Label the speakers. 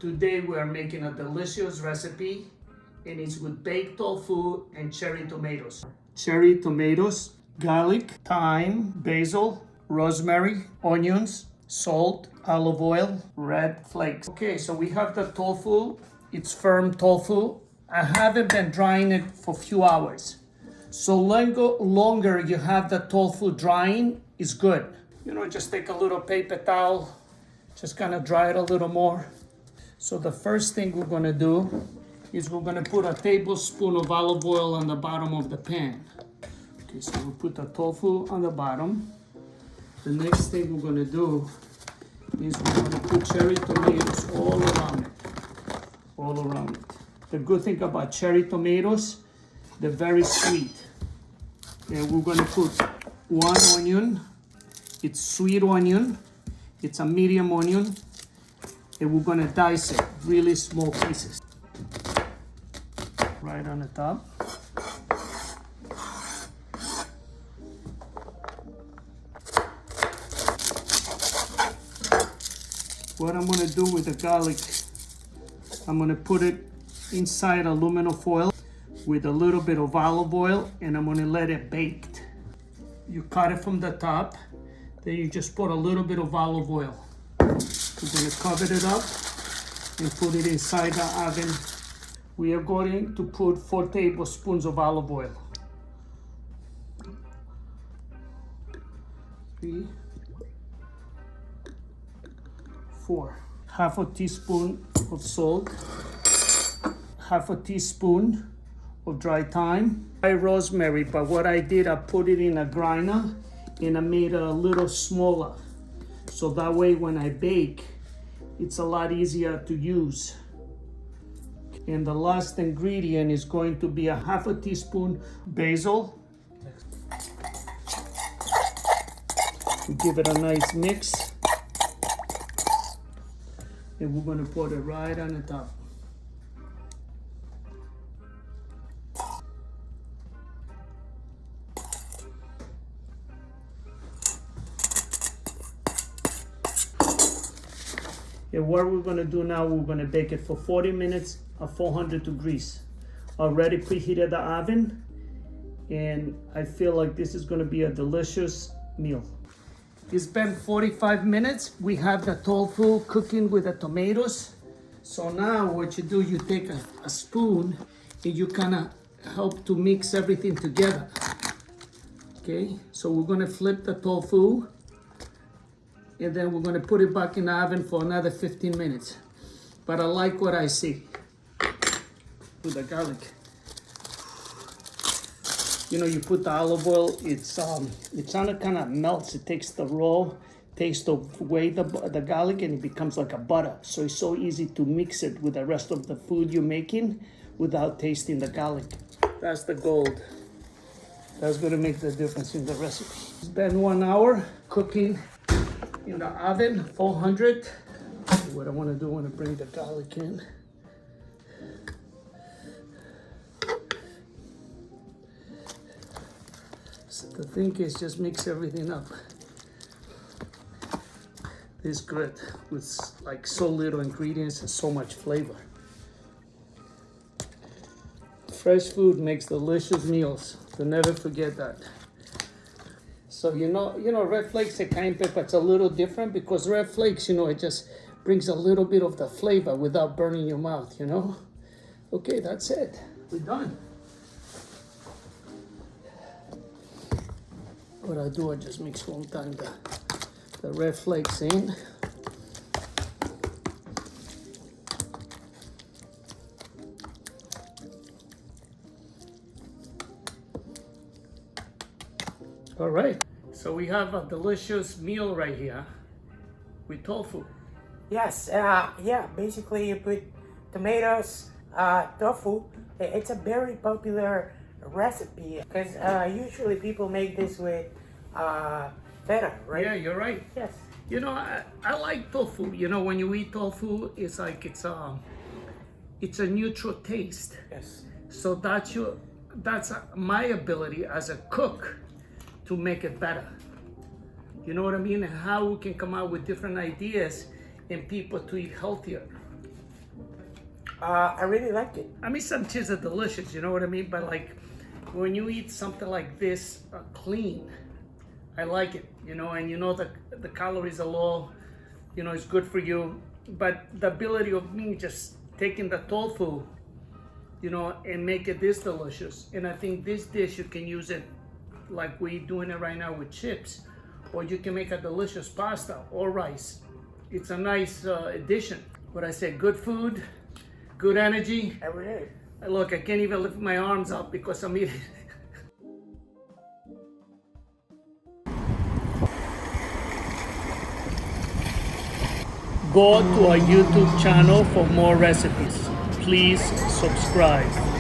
Speaker 1: Today we are making a delicious recipe and it's with baked tofu and cherry tomatoes. Cherry tomatoes, garlic, thyme, basil, rosemary, onions, salt, olive oil, red flakes. Okay, so we have the tofu. It's firm tofu. I haven't been drying it for a few hours. So longer you have the tofu drying is good. You know, just take a little paper towel, just kind of dry it a little more. So the first thing we're gonna do is we're gonna put a tablespoon of olive oil on the bottom of the pan. Okay, so we'll put the tofu on the bottom. The next thing we're gonna do is we're gonna put cherry tomatoes all around it. The good thing about cherry tomatoes, they're very sweet. And we're gonna put one onion. It's sweet onion. It's a medium onion. And we're gonna dice it really small pieces. Right on the top. What I'm gonna do with the garlic, I'm gonna put it inside aluminum foil with a little bit of olive oil and I'm gonna let it bake. You cut it from the top, then you just put a little bit of olive oil. We're gonna cover it up and put it inside the oven. We are going to put 4 tablespoons of olive oil. 3, 4. Half a teaspoon of salt. Half a teaspoon of dry thyme. Dry rosemary, but what I did, I put it in a grinder and I made it a little smaller. So that way when I bake, it's a lot easier to use. And the last ingredient is going to be a half a teaspoon basil. We give it a nice mix. And we're gonna put it right on the top. And what we're gonna do now, we're gonna bake it for 40 minutes at 400 degrees. Already preheated the oven, and I feel like this is gonna be a delicious meal. It's been 45 minutes. We have the tofu cooking with the tomatoes. So now what you do, you take a spoon and you kind of help to mix everything together. Okay, so we're gonna flip the tofu and then we're gonna put it back in the oven for another 15 minutes. But I like what I see with the garlic. You know, you put the olive oil, it's kind of melts. It takes the raw taste away the garlic and it becomes like a butter. So it's so easy to mix it with the rest of the food you're making without tasting the garlic. That's the gold. That's gonna make the difference in the recipe. It's been 1 hour cooking in the oven, 400. What I want to do, I want to bring the garlic in. So the thing is, just mix everything up. This is good with like so little ingredients and so much flavor. Fresh food makes delicious meals. So never forget that. So you know, red flakes and cayenne pepper, it's a little different because red flakes, you know, it just brings a little bit of the flavor without burning your mouth, you know? Okay, that's it. We're done. What I do, I just mix one time the red flakes in. All right. So we have a delicious meal right here with tofu.
Speaker 2: Yes, yeah, basically you put tomatoes, tofu. It's a very popular recipe because usually people make this with feta, right?
Speaker 1: Yeah, you're right.
Speaker 2: Yes.
Speaker 1: You know, I like tofu. You know, when you eat tofu, it's like it's a neutral taste.
Speaker 2: Yes.
Speaker 1: So that's my ability as a cook to make it better. You know what I mean? And how we can come out with different ideas and people to eat healthier.
Speaker 2: I really liked it.
Speaker 1: I mean, some chips are delicious, you know what I mean? But like, when you eat something like this clean, I like it, you know, and you know the calories are low, you know, it's good for you. But the ability of me just taking the tofu, you know, and make it this delicious. And I think this dish, you can use it like we doing it right now with chips, or you can make a delicious pasta or rice. It's a nice addition. What I say, good food, good energy.
Speaker 2: Every day.
Speaker 1: Look, I can't even lift my arms up because I'm eating. Go to our YouTube channel for more recipes. Please subscribe.